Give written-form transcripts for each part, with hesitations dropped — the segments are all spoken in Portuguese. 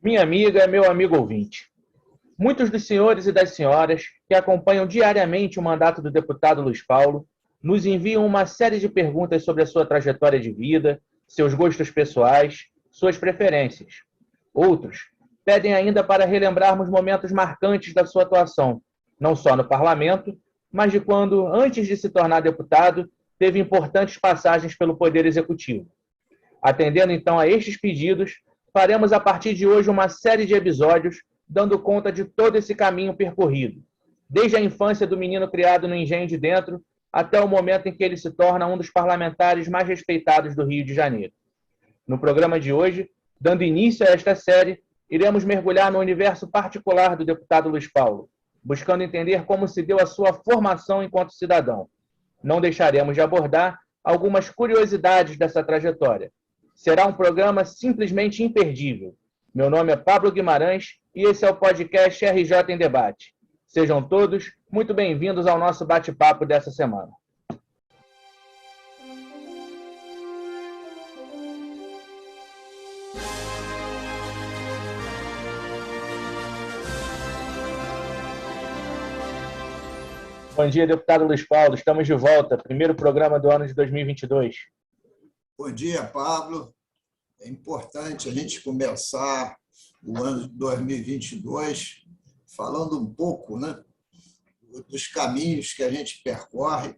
minha amiga, meu amigo ouvinte. Muitos dos senhores e das senhoras que acompanham diariamente o mandato do deputado Luiz Paulo nos enviam uma série de perguntas sobre a sua trajetória de vida, seus gostos pessoais, suas preferências. Outros pedem ainda para relembrarmos momentos marcantes da sua atuação, não só no parlamento, mas de quando, antes de se tornar deputado, teve importantes passagens pelo Poder Executivo. Atendendo então a estes pedidos, faremos a partir de hoje uma série de episódios dando conta de todo esse caminho percorrido, desde a infância do menino criado no Engenho de Dentro até o momento em que ele se torna um dos parlamentares mais respeitados do Rio de Janeiro. No programa de hoje, dando início a esta série, iremos mergulhar no universo particular do deputado Luiz Paulo, buscando entender como se deu a sua formação enquanto cidadão. Não deixaremos de abordar algumas curiosidades dessa trajetória. Será um programa simplesmente imperdível. Meu nome é Pablo Guimarães e esse é o podcast RJ em Debate. Sejam todos muito bem-vindos ao nosso bate-papo dessa semana. Bom dia, deputado Luiz Paulo. Estamos de volta. Primeiro programa do ano de 2022. Bom dia, Pablo. É importante a gente começar o ano de 2022 falando um pouco, dos caminhos que a gente percorre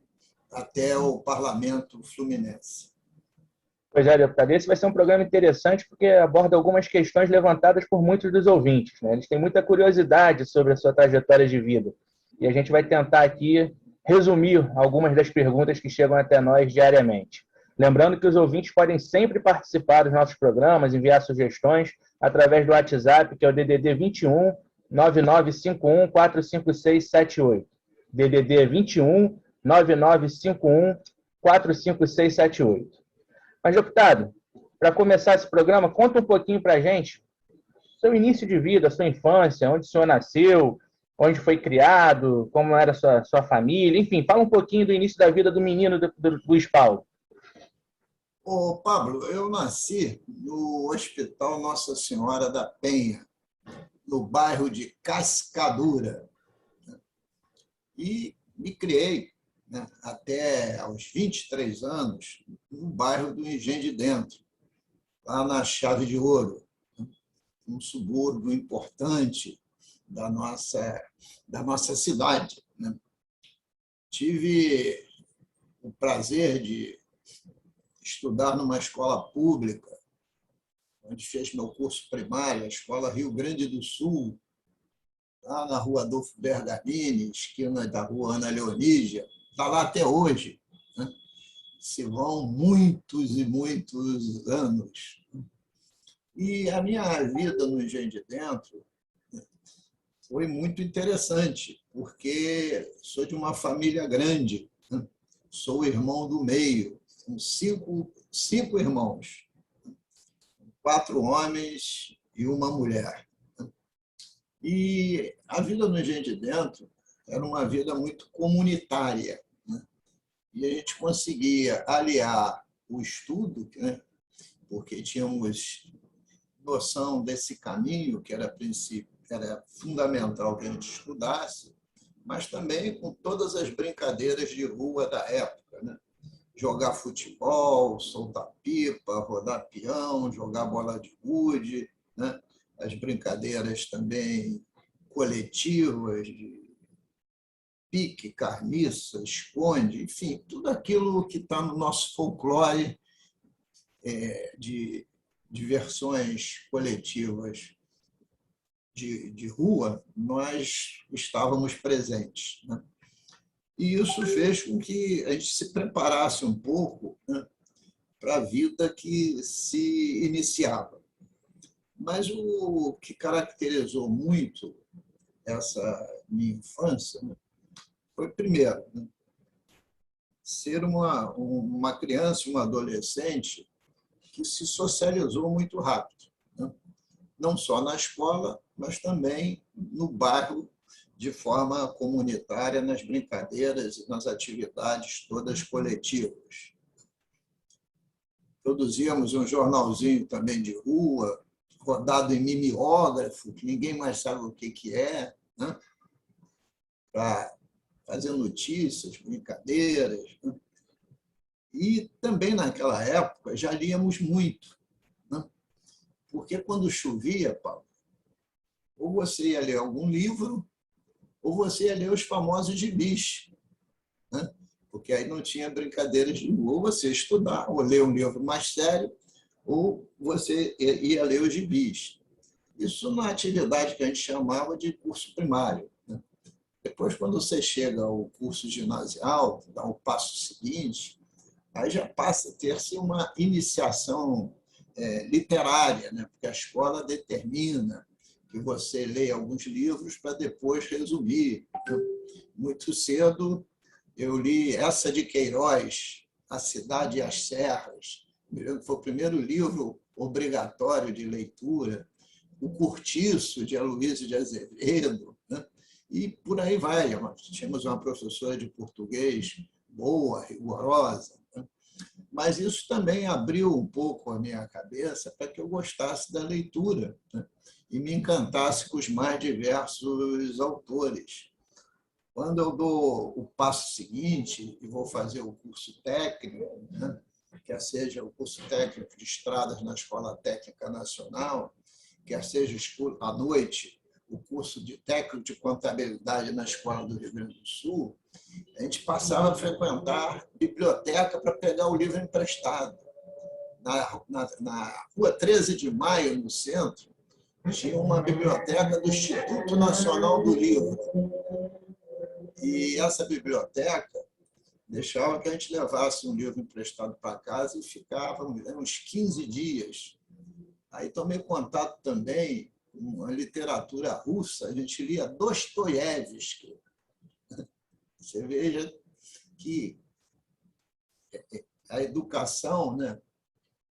até o Parlamento Fluminense. Pois é, deputado, esse vai ser um programa interessante porque aborda algumas questões levantadas por muitos dos ouvintes. Eles têm muita curiosidade sobre a sua trajetória de vida. E a gente vai tentar aqui resumir algumas das perguntas que chegam até nós diariamente. Lembrando que os ouvintes podem sempre participar dos nossos programas, enviar sugestões através do WhatsApp, que é o DDD 21 9951 45678. DDD 21 9951 45678. Mas, deputado, para começar esse programa, conta um pouquinho para a gente seu início de vida, sua infância, onde o senhor nasceu, onde foi criado, como era sua família, enfim, fala um pouquinho do início da vida do menino do Luiz Paulo. Ô, Pablo, eu nasci no Hospital Nossa Senhora da Penha, no bairro de Cascadura, e me criei até aos 23 anos no bairro do Engenho de Dentro, lá na Chave de Ouro, um subúrbio importante da nossa cidade. Tive o prazer de estudar numa escola pública, onde fiz meu curso primário, a Escola Rio Grande do Sul, lá na Rua Adolfo Bergamini, esquina da Rua Ana Leonídia, está lá até hoje. Se vão muitos e muitos anos. E a minha vida no Engenho de Dentro foi muito interessante, porque sou de uma família grande, sou o irmão do meio, são cinco irmãos, 4 homens e uma mulher. E a vida no Engenho de Dentro era uma vida muito comunitária, e a gente conseguia aliar o estudo, porque tínhamos noção desse caminho, que era fundamental que a gente estudasse, mas também com todas as brincadeiras de rua da época, jogar futebol, soltar pipa, rodar peão, jogar bola de gude, as brincadeiras também coletivas, de pique, carniça, esconde, enfim, tudo aquilo que está no nosso folclore de diversões coletivas de rua, nós estávamos presentes. E isso fez com que a gente se preparasse um pouco para a vida que se iniciava. Mas o que caracterizou muito essa minha infância foi, primeiro, ser uma criança, uma adolescente que se socializou muito rápido, não só na escola, mas também no bairro, de forma comunitária, nas brincadeiras e nas atividades todas coletivas. Produzíamos um jornalzinho também de rua, rodado em mimeógrafo, que ninguém mais sabe o que é, né? Para fazer notícias, brincadeiras, né? E também, naquela época, já líamos muito, né? Porque quando chovia, Paulo, ou você ia ler algum livro, ou você ia ler os famosos gibis, né? Porque aí não tinha brincadeiras de rua, ou você estudar, ou ler um livro mais sério, ou você ia ler os gibis. Isso na atividade que a gente chamava de curso primário, né? Depois, quando você chega ao curso ginasial, dá o passo seguinte, aí já passa a ter-se uma iniciação literária, né? Porque a escola determina que você leia alguns livros para depois resumir, né? Muito cedo, eu li essa de Queiroz, A Cidade e as Serras. Foi o primeiro livro obrigatório de leitura. O Cortiço, de Aloysio de Azevedo, né? E por aí vai. Tínhamos uma professora de português boa, rigorosa, né? Mas isso também abriu um pouco a minha cabeça para que eu gostasse da leitura, né? E me encantasse com os mais diversos autores. Quando eu dou o passo seguinte e vou fazer o curso técnico, né? Quer seja o curso técnico de estradas na Escola Técnica Nacional, quer seja à noite o curso de técnico de contabilidade na Escola do Rio Grande do Sul, a gente passava a frequentar biblioteca para pegar o livro emprestado. Na Rua 13 de Maio, no centro, tinha uma biblioteca do Instituto Nacional do Livro. E essa biblioteca deixava que a gente levasse um livro emprestado para casa e ficava uns 15 dias. Aí tomei contato também com a literatura russa, a gente lia Dostoiévski. Você veja que a educação, né,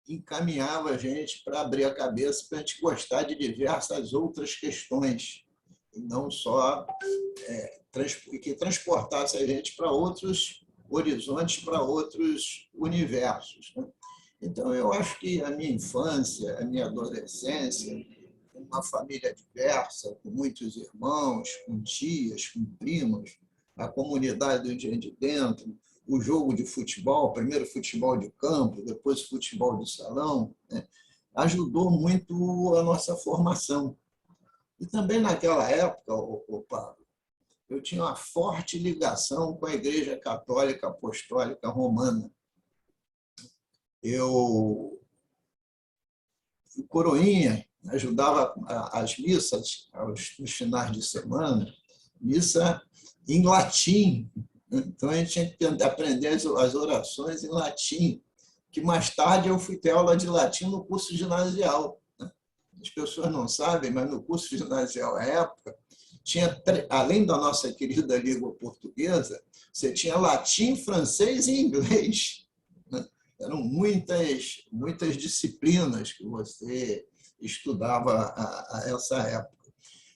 encaminhava a gente para abrir a cabeça, para a gente gostar de diversas outras questões, e não só que transportasse a gente para outros horizontes, para outros universos, né? Então, eu acho que a minha infância, a minha adolescência, uma família diversa, com muitos irmãos, com tias, com primos, a comunidade do Engenho de Dentro, o jogo de futebol, primeiro futebol de campo, depois futebol de salão, né? Ajudou muito a nossa formação. E também naquela época, Pablo, eu tinha uma forte ligação com a Igreja Católica Apostólica Romana. Eu fui coroinha, ajudava as missas nos finais de semana, missa em latim. Então, a gente tinha que aprender as orações em latim, que mais tarde eu fui ter aula de latim no curso ginasial. As pessoas não sabem, mas no curso ginasial, à época, tinha, além da nossa querida língua portuguesa, você tinha latim, francês e inglês, né? Eram muitas disciplinas que você estudava a essa época.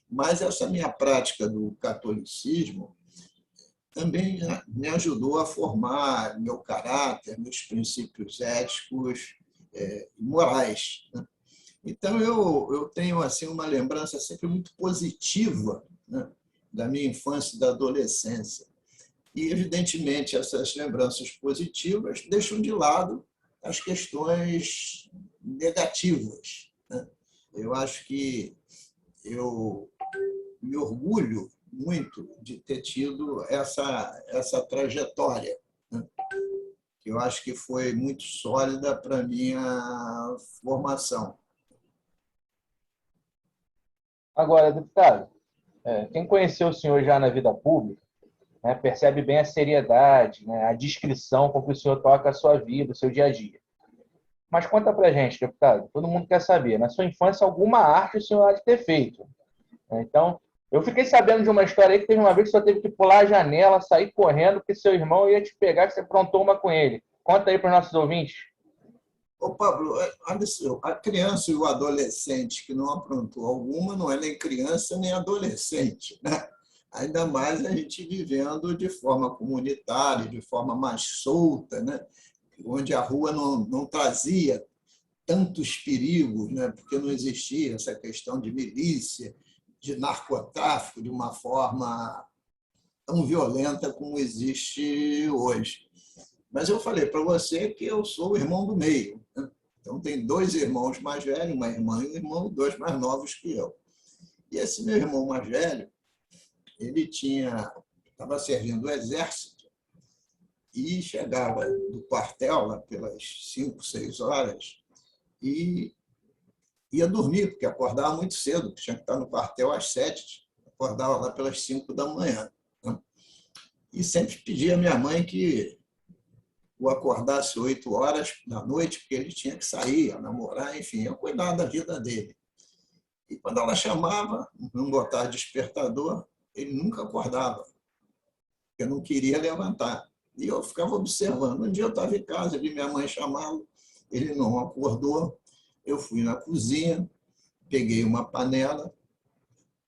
Mas essa minha prática do catolicismo também me ajudou a formar meu caráter, meus princípios éticos e morais, né? Então, eu tenho assim, uma lembrança sempre muito positiva, né, da minha infância e da adolescência. E, evidentemente, essas lembranças positivas deixam de lado as questões negativas, né? Eu acho que eu me orgulho muito de ter tido essa trajetória, né, que eu acho que foi muito sólida para a minha formação. Agora, deputado, quem conheceu o senhor já na vida pública, né, percebe bem a seriedade, né, a discrição com que o senhor toca a sua vida, o seu dia a dia. Mas conta pra gente, deputado, todo mundo quer saber, na sua infância, alguma arte o senhor há de ter feito, né? Então, eu fiquei sabendo de uma história aí que teve uma vez que o senhor teve que pular a janela, sair correndo, porque seu irmão ia te pegar, que você aprontou uma com ele. Conta aí para os nossos ouvintes. Ô, Pablo, a criança e o adolescente que não aprontou alguma não é nem criança nem adolescente, né? Ainda mais a gente vivendo de forma comunitária, de forma mais solta, né? Onde a rua não trazia tantos perigos, né? Porque não existia essa questão de milícia, de narcotráfico, de uma forma tão violenta como existe hoje. Mas eu falei para você que eu sou o irmão do meio, né? Então, tem 2 irmãos mais velhos, uma irmã e um irmão, 2 mais novos que eu. E esse meu irmão mais velho, ele estava servindo o exército e chegava do quartel lá pelas 5, 6 horas e ia dormir, porque acordava muito cedo, tinha que estar no quartel às 7, acordava lá pelas 5 da manhã, né? E sempre pedia à minha mãe que o acordasse 8 horas da noite, porque ele tinha que sair, a namorar, enfim, eu cuidar da vida dele. E quando ela chamava, não botava despertador, ele nunca acordava, porque não queria levantar. E eu ficava observando. Um dia eu estava em casa, vi minha mãe chamá-lo, ele não acordou. Eu fui na cozinha, peguei uma panela,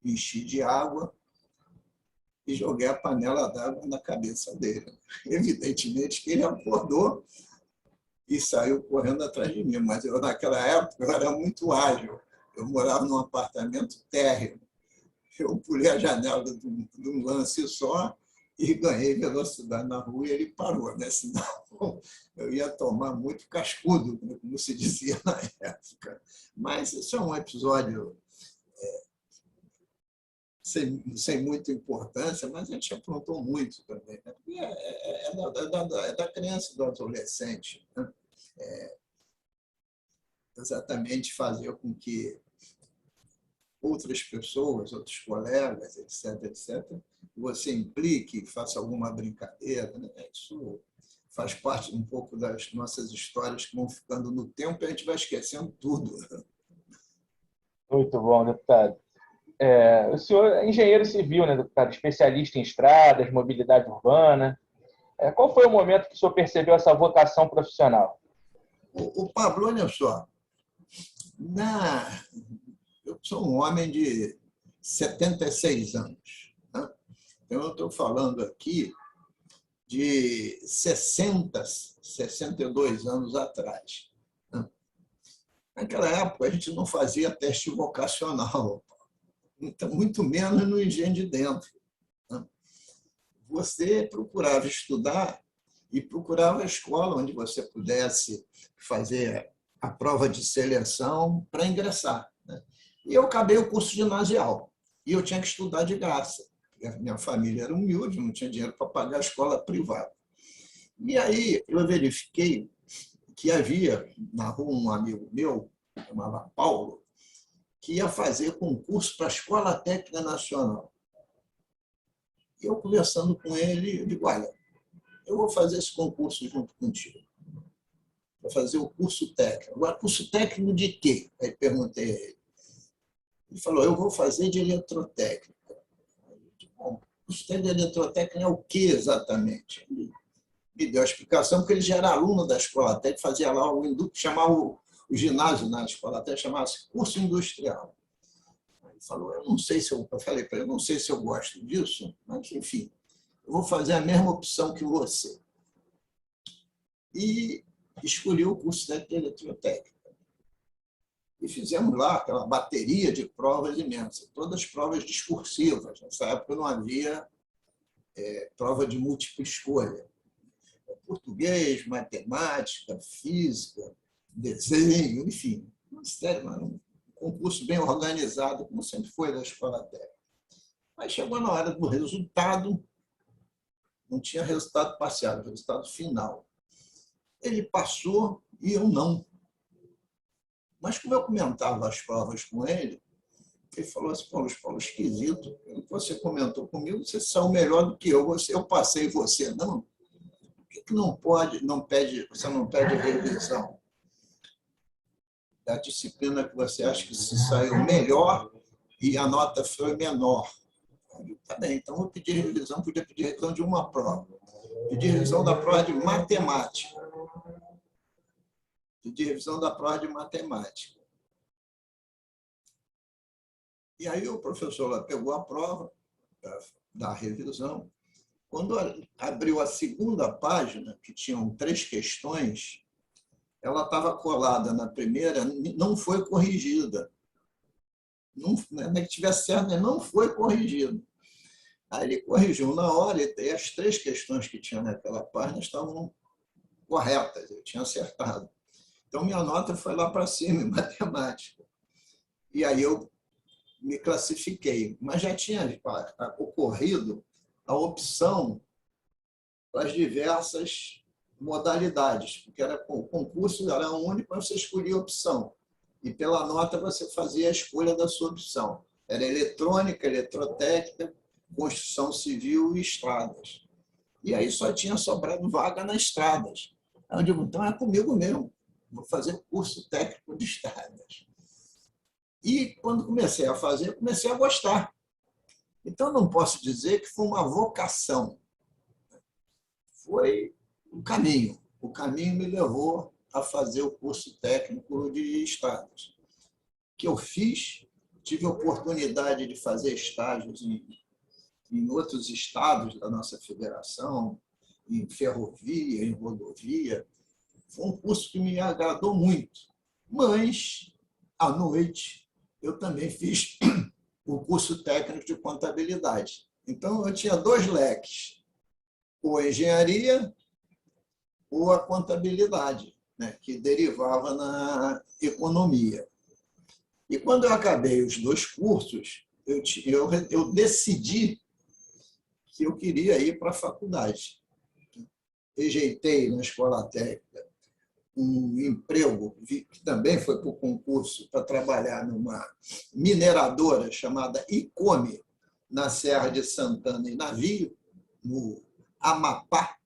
enchi de água e joguei a panela d'água na cabeça dele. Evidentemente que ele acordou e saiu correndo atrás de mim, mas eu, naquela época, eu era muito ágil. Eu morava num apartamento térreo. Eu pulei a janela de um lance só e ganhei velocidade na rua e ele parou, né? Senão eu ia tomar muito cascudo, como se dizia na época. Mas isso é um episódio sem muita importância, mas a gente aprontou muito também, né? É da criança e do adolescente, né? Exatamente fazer com que outras pessoas, outros colegas, etc., etc., você implique, faça alguma brincadeira, né? Isso faz parte um pouco das nossas histórias que vão ficando no tempo e a gente vai esquecendo tudo. Muito bom, deputado. O senhor é engenheiro civil, né, deputado? Especialista em estradas, mobilidade urbana. Qual foi o momento que o senhor percebeu essa vocação profissional? O Pablo, olha só, eu sou um homem de 76 anos, né? Então, eu estou falando aqui de 62 anos atrás, né? Naquela época, a gente não fazia teste vocacional, muito menos no engenho de dentro, né? Você procurava estudar e procurava a escola onde você pudesse fazer a prova de seleção para ingressar, né? E eu acabei o curso ginasial e eu tinha que estudar de graça. A minha família era humilde, não tinha dinheiro para pagar a escola privada. E aí eu verifiquei que havia na rua um amigo meu, chamava Paulo, que ia fazer concurso para a Escola Técnica Nacional. E eu, conversando com ele, eu digo, olha, eu vou fazer esse concurso junto contigo. Vou fazer o curso técnico. Agora, curso técnico de quê? Aí perguntei a ele. Ele falou, eu vou fazer de eletrotécnica. Bom, o curso técnico de eletrotécnica é o que exatamente? Ele me deu a explicação, porque ele já era aluno da escola técnica, fazia lá o chamava o ginásio na escola técnica, chamava-se curso industrial. Ele falou, eu falei para ele, eu não sei se eu gosto disso, mas, enfim, eu vou fazer a mesma opção que você. E escolhi o curso de eletrotécnica. E fizemos lá aquela bateria de provas imensas, todas provas discursivas. Nessa época não havia prova de múltipla escolha. Português, matemática, física, desenho, enfim. Um concurso bem organizado, como sempre foi da escola técnica. Mas chegou na hora do resultado, não tinha resultado parcial, resultado final. Ele passou e eu não. Mas como eu comentava as provas com ele, ele falou assim, Paulo, esquisito. Você comentou comigo, você saiu melhor do que eu. Eu passei e você não. Por que você não pede revisão da disciplina que você acha que se saiu melhor e a nota foi menor? Tá bem, então eu pedi revisão, podia pedir revisão de uma prova. Pedi revisão da prova de matemática. Pedi revisão da prova de matemática. E aí o professor lá pegou a prova da revisão. Quando abriu a segunda página, que tinham 3 questões, ela estava colada na primeira, não foi corrigida. Não é que tivesse certo, mas não foi corrigido. Aí ele corrigiu na hora e as 3 questões que tinha naquela página estavam corretas, eu tinha acertado. Então, minha nota foi lá para cima em matemática. E aí eu me classifiquei. Mas já tinha ocorrido a opção para as diversas modalidades, porque o concurso era único, mas você escolhia a opção. E pela nota você fazia a escolha da sua opção. Era eletrônica, eletrotécnica, construção civil e estradas. E aí só tinha sobrado vaga nas estradas. Aí eu digo, então é comigo mesmo. Vou fazer o curso técnico de estradas. E quando comecei a fazer, comecei a gostar. Então não posso dizer que foi uma vocação. Foi um caminho. O caminho me levou a fazer o curso técnico de estradas, que eu fiz. Tive a oportunidade de fazer estágios em outros estados da nossa federação, em ferrovia, em rodovia. Foi um curso que me agradou muito. Mas, à noite, eu também fiz o curso técnico de contabilidade. Então, eu tinha 2 leques, ou a engenharia ou a contabilidade, né, que derivava na economia. E quando eu acabei os 2 cursos, eu decidi que eu queria ir para a faculdade. Rejeitei na escola técnica um emprego, que também foi para o concurso, para trabalhar numa mineradora chamada Icome, na Serra de Santana e Navio, no Amapá,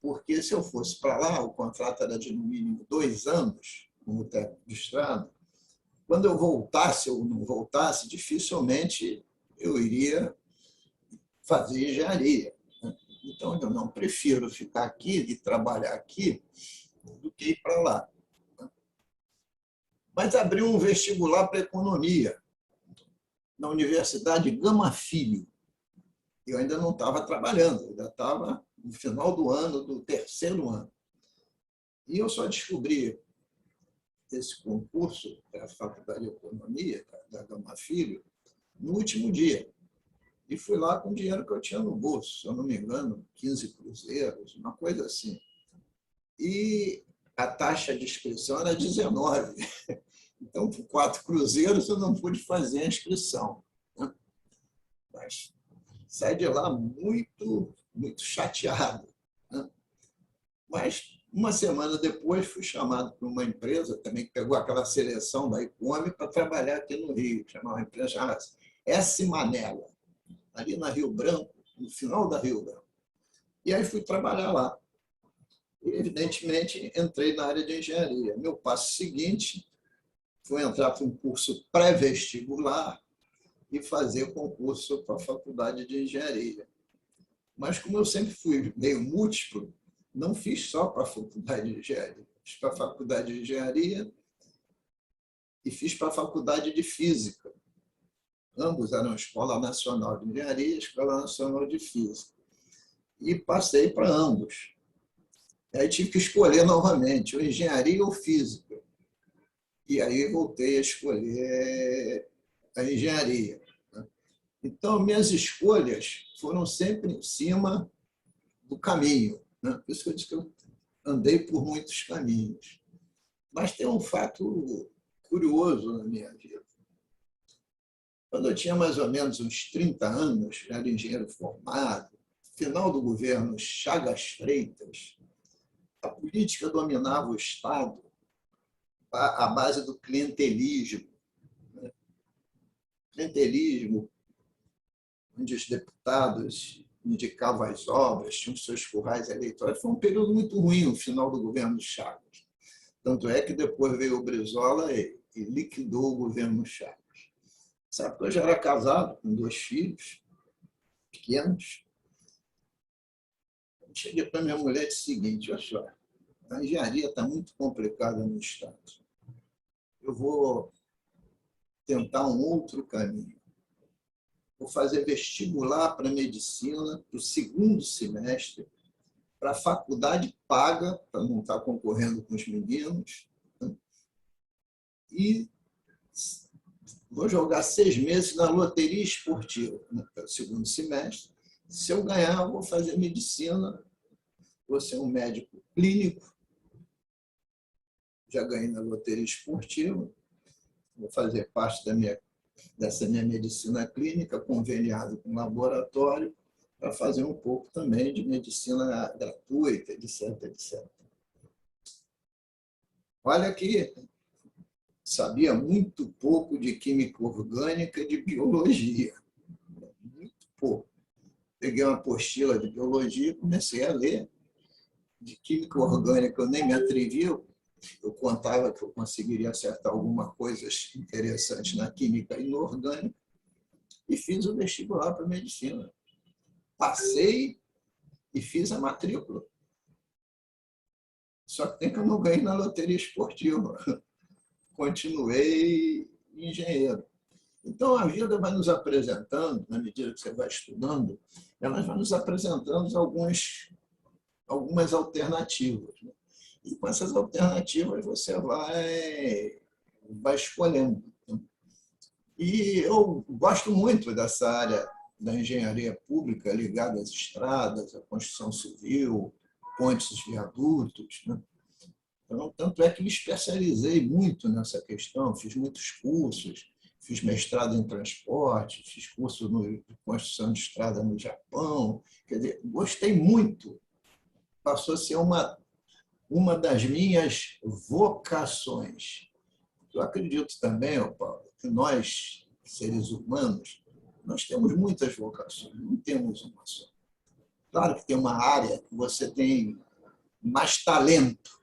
porque se eu fosse para lá, o contrato era de no mínimo 2 anos, como técnico de estrada. Quando eu voltasse ou não voltasse, dificilmente eu iria fazer engenharia. Então, eu não prefiro ficar aqui e trabalhar aqui do que ir para lá. Mas abriu um vestibular para economia na Universidade Gama Filho. Eu ainda não estava trabalhando, ainda estava no final do ano, do 3º ano. E eu só descobri esse concurso para a Faculdade de Economia da Gama Filho no último dia. E fui lá com o dinheiro que eu tinha no bolso, se eu não me engano, 15 cruzeiros, uma coisa assim. E a taxa de inscrição era 19. Então, por 4 cruzeiros, eu não pude fazer a inscrição. Mas saí de lá muito, muito chateado. Mas, uma semana depois, fui chamado por uma empresa também que pegou aquela seleção da Icome para trabalhar aqui no Rio, chamava uma empresa chamada S. Manela, ali na Rio Branco, no final da Rio Branco. E aí fui trabalhar lá. E, evidentemente, entrei na área de engenharia. Meu passo seguinte foi entrar para um curso pré-vestibular e fazer concurso para a faculdade de engenharia. Mas, como eu sempre fui meio múltiplo, não fiz só para a faculdade de engenharia. Fiz para a faculdade de engenharia e fiz para a faculdade de física. Ambos eram Escola Nacional de Engenharia e Escola Nacional de Física. E passei para ambos. Aí tive que escolher novamente, ou engenharia ou física. E aí voltei a escolher a engenharia. Então, minhas escolhas foram sempre em cima do caminho. Por isso que eu disse que eu andei por muitos caminhos. Mas tem um fato curioso na minha vida. Quando eu tinha mais ou menos uns 30 anos, já era engenheiro formado, final do governo Chagas Freitas, a política dominava o Estado à base do clientelismo. Clientelismo, onde os deputados indicavam as obras, tinham seus currais eleitorais. Foi um período muito ruim o final do governo Chagas. Tanto é que depois veio o Brizola e liquidou o governo Chagas. Sabe que eu já era casado com 2 filhos pequenos. Eu cheguei para minha mulher e disse o seguinte: olha só, a engenharia está muito complicada no Estado. Eu vou tentar um outro caminho. Vou fazer vestibular para medicina para o 2º semestre, para a faculdade paga, para não estar concorrendo com os meninos, né? E vou jogar 6 meses na loteria esportiva, no segundo semestre. Se eu ganhar, eu vou fazer medicina, vou ser um médico clínico, já ganhei na loteria esportiva, vou fazer parte dessa minha medicina clínica, conveniado com o laboratório, para fazer um pouco também de medicina gratuita, etc, etc. Olha que sabia muito pouco de química orgânica e de biologia. Muito pouco. Peguei uma apostila de biologia e comecei a ler. De química orgânica eu nem me atrevi, eu contava que eu conseguiria acertar algumas coisas interessantes na química inorgânica e fiz o vestibular para medicina. Passei e fiz a matrícula. Só que tem que eu não ganhei na loteria esportiva. Continuei engenheiro. Então, a vida vai nos apresentando, na medida que você vai estudando, ela vai nos apresentando algumas alternativas. Né? E com essas alternativas você vai escolhendo. E eu gosto muito dessa área da engenharia pública ligada às estradas, à construção civil, pontes, viadutos. Né? Então, tanto é que me especializei muito nessa questão, fiz muitos cursos, fiz mestrado em transporte, fiz curso de construção de estrada no Japão. Quer dizer, gostei muito. Passou a ser uma das minhas vocações. Eu acredito também, Paulo, que nós, seres humanos, nós temos muitas vocações, não temos uma só. Claro que tem uma área que você tem mais talento,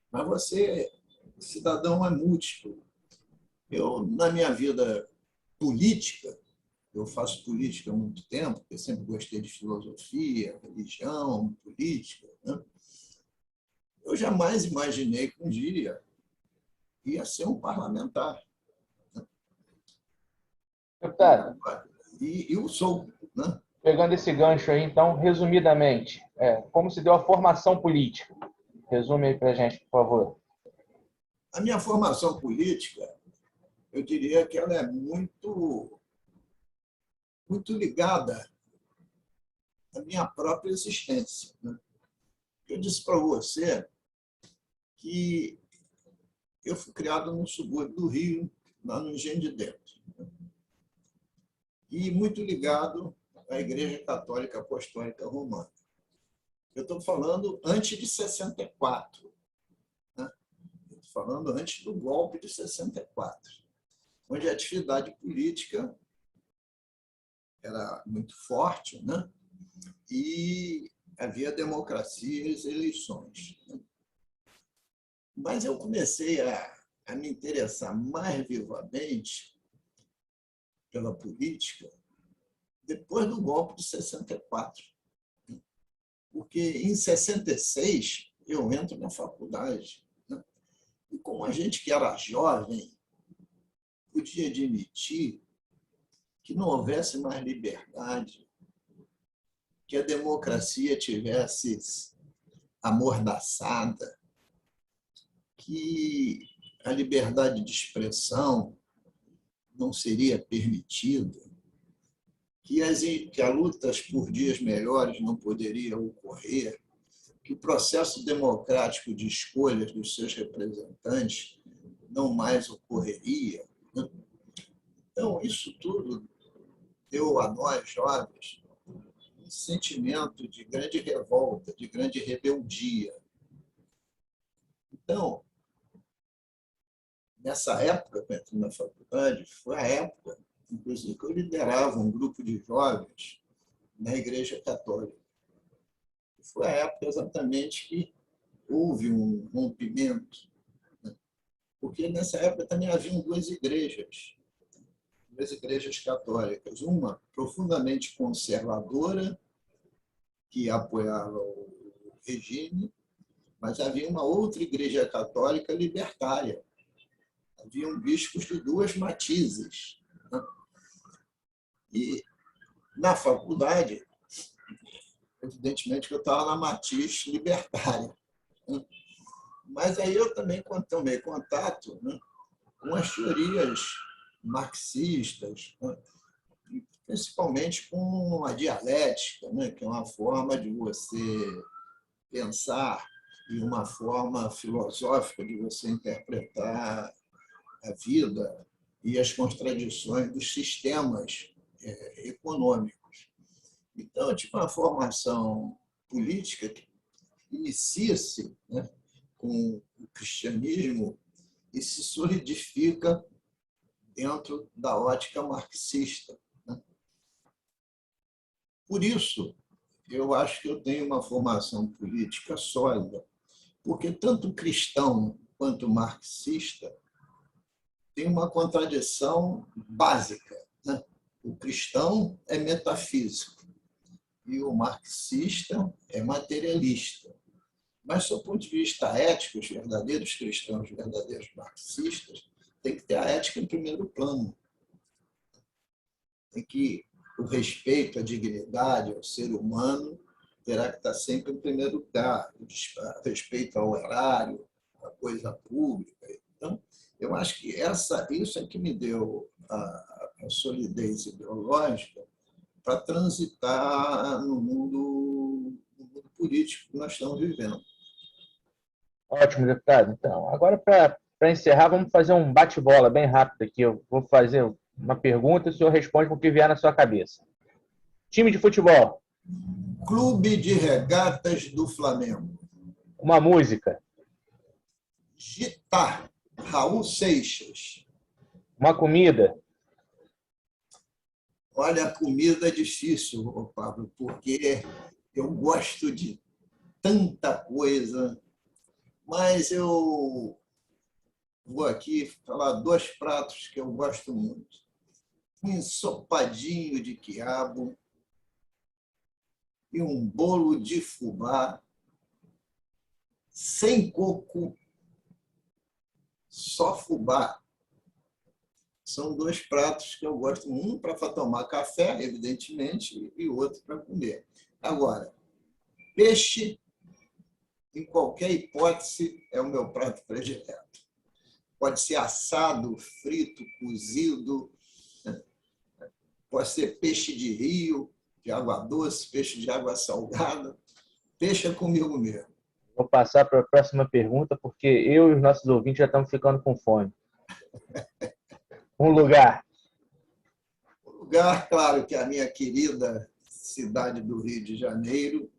mas você, cidadão, é múltiplo. Eu, na minha vida política, eu faço política há muito tempo, porque sempre gostei de filosofia, religião, política, né? Eu jamais imaginei que um dia ia ser um parlamentar. Deputado, E eu sou, né? pegando esse gancho aí, então, resumidamente, como se deu a formação política? Resume aí para a gente, por favor. A minha formação política, eu diria que ela é muito ligada à minha própria existência. Né? Eu disse para você que eu fui criado no subúrbio do Rio, lá no Engenho de Dentro. Né? E muito ligado à Igreja Católica Apostólica Romana. Eu estou falando antes de 64. Né? Eu estou falando antes do golpe de 64, onde a atividade política era muito forte, né? E havia democracia e as eleições. Né? Mas eu comecei a me interessar mais vivamente pela política depois do golpe de 64. Porque em 66 eu entro na faculdade. Né? E como a gente que era jovem podia admitir que não houvesse mais liberdade, que a democracia tivesse amordaçada, que a liberdade de expressão não seria permitida, que as lutas por dias melhores não poderiam ocorrer, que o processo democrático de escolhas dos seus representantes não mais ocorreria. Né? Então, isso tudo deu a nós, jovens, um sentimento de grande revolta, de grande rebeldia. Então, nessa época, que eu entrei na faculdade, foi a época, inclusive, que eu liderava um grupo de jovens na Igreja Católica. Foi a época exatamente que houve um rompimento, né? Porque nessa época também haviam duas igrejas católicas, uma profundamente conservadora, que apoiava o regime, mas havia uma outra igreja católica libertária. Haviam bispos de duas matizes. Né? E, na faculdade, Evidentemente que eu estava na matriz libertária, né? Mas aí eu também tomei contato, né, com as teorias marxistas, né, principalmente com a dialética, né, que é uma forma de você pensar e uma forma filosófica de você interpretar a vida e as contradições dos sistemas econômicos. Então, eu tive uma formação política que inicia-se, né, com o cristianismo e se solidifica dentro da ótica marxista, né? Por isso, eu acho que eu tenho uma formação política sólida, porque tanto cristão quanto marxista tem uma contradição básica, né? O cristão é metafísico e o marxista é materialista. Mas, do ponto de vista ético, os verdadeiros cristãos, os verdadeiros marxistas, têm que ter a ética em primeiro plano. Tem que o respeito à dignidade, ao ser humano, terá que estar sempre em primeiro lugar. O respeito ao erário, à coisa pública. Então, eu acho que isso é que me deu a solidez ideológica para transitar no mundo político que nós estamos vivendo. Ótimo, deputado. Então, agora, para encerrar, vamos fazer um bate-bola bem rápido aqui. Eu vou fazer uma pergunta e o senhor responde com o que vier na sua cabeça. Time de futebol. Clube de Regatas do Flamengo. Uma música. Gitar, Raul Seixas. Uma comida. Olha, a comida é difícil, Pablo, porque eu gosto de tanta coisa, mas eu vou aqui falar 2 pratos que eu gosto muito. Um ensopadinho de quiabo e um bolo de fubá sem coco, só fubá. São 2 pratos que eu gosto, um para tomar café, evidentemente, e o outro para comer. Agora, peixe, em qualquer hipótese, é o meu prato predileto. Pode ser assado, frito, cozido, pode ser peixe de rio, de água doce, peixe de água salgada. Peixe é comigo mesmo. Vou passar para a próxima pergunta, porque eu e os nossos ouvintes já estamos ficando com fome. Um lugar. Um lugar, claro, que é a minha querida cidade do Rio de Janeiro,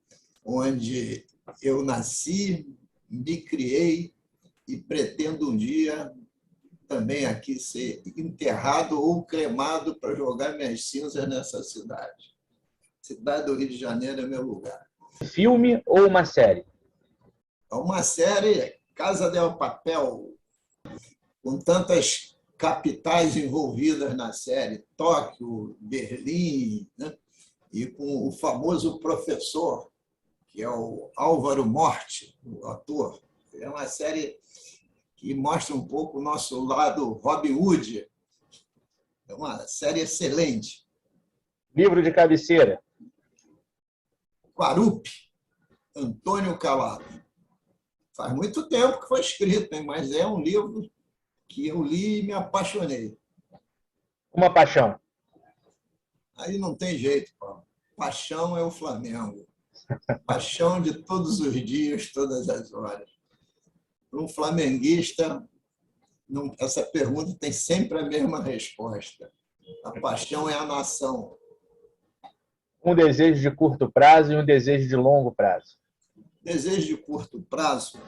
onde eu nasci, me criei e pretendo um dia também aqui ser enterrado ou cremado para jogar minhas cinzas nessa cidade. Cidade do Rio de Janeiro é meu lugar. Filme ou uma série? É uma série, Casa del Papel, com tantas capitais envolvidas na série, Tóquio, Berlim, né? E com o famoso professor, que é o Álvaro Morte, o ator. É uma série que mostra um pouco o nosso lado Robin Hood. É uma série excelente. Livro de cabeceira. Quarupi, Antônio Calado. Faz muito tempo que foi escrito, hein? Mas é um livro que eu li e me apaixonei. Uma paixão. Aí não tem jeito, Paulo. Paixão é o Flamengo. Paixão de todos os dias, todas as horas. Para um flamenguista, essa pergunta tem sempre a mesma resposta. A paixão é a nação. Um desejo de curto prazo e um desejo de longo prazo. Desejo de curto prazo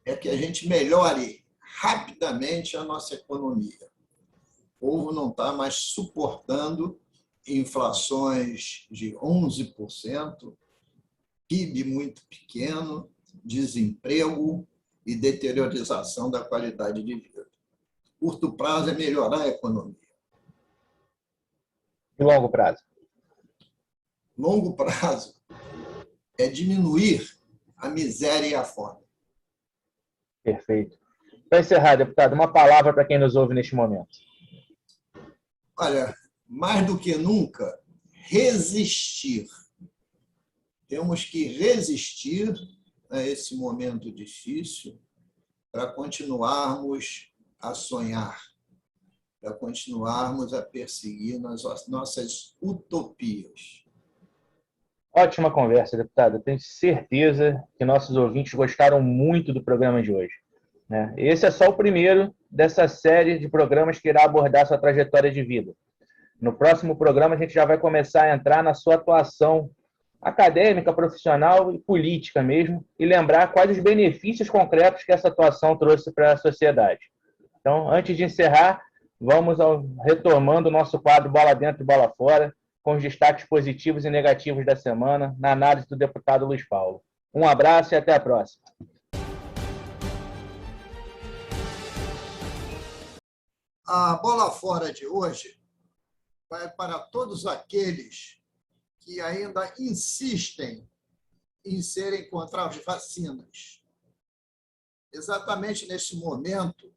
é que a gente melhore rapidamente a nossa economia. O povo não está mais suportando inflações de 11%, PIB muito pequeno, desemprego e deteriorização da qualidade de vida. Curto prazo é melhorar a economia. E longo prazo? Longo prazo é diminuir a miséria e a fome. Perfeito. Para encerrar, deputado, uma palavra para quem nos ouve neste momento. Olha, mais do que nunca, resistir. Temos que resistir a esse momento difícil para continuarmos a sonhar, para continuarmos a perseguir nas nossas utopias. Ótima conversa, deputado. Eu tenho certeza que nossos ouvintes gostaram muito do programa de hoje, né? Esse é só o primeiro dessa série de programas que irá abordar sua trajetória de vida. No próximo programa, a gente já vai começar a entrar na sua atuação acadêmica, profissional e política mesmo, e lembrar quais os benefícios concretos que essa atuação trouxe para a sociedade. Então, antes de encerrar, vamos retomando o nosso quadro Bola Dentro e Bola Fora, com os destaques positivos e negativos da semana, na análise do deputado Luiz Paulo. Um abraço e até a próxima. A bola fora de hoje vai para todos aqueles que ainda insistem em serem contra as vacinas. Exatamente nesse momento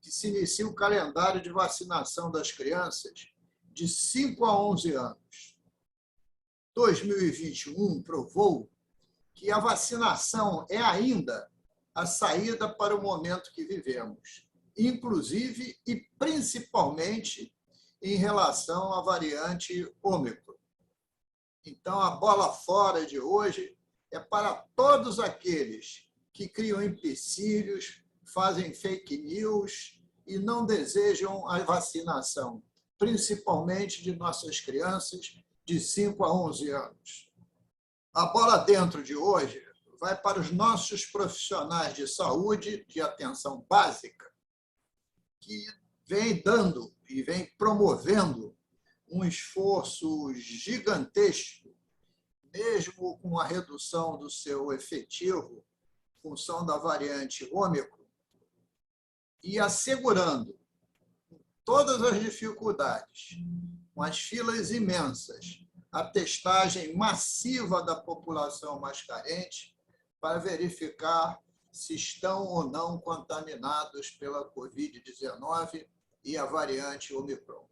que se inicia o calendário de vacinação das crianças de 5 a 11 anos. 2021 provou que a vacinação é ainda a saída para o momento que vivemos, inclusive e principalmente em relação à variante Ômicron. Então, a bola fora de hoje é para todos aqueles que criam empecilhos, fazem fake news e não desejam a vacinação, principalmente de nossas crianças de 5 a 11 anos. A bola dentro de hoje vai para os nossos profissionais de saúde, de atenção básica, que vem dando e vem promovendo um esforço gigantesco, mesmo com a redução do seu efetivo, em função da variante Ômicron, e assegurando todas as dificuldades, com as filas imensas, a testagem massiva da população mais carente para verificar se estão ou não contaminados pela Covid-19 e a variante Ômicron.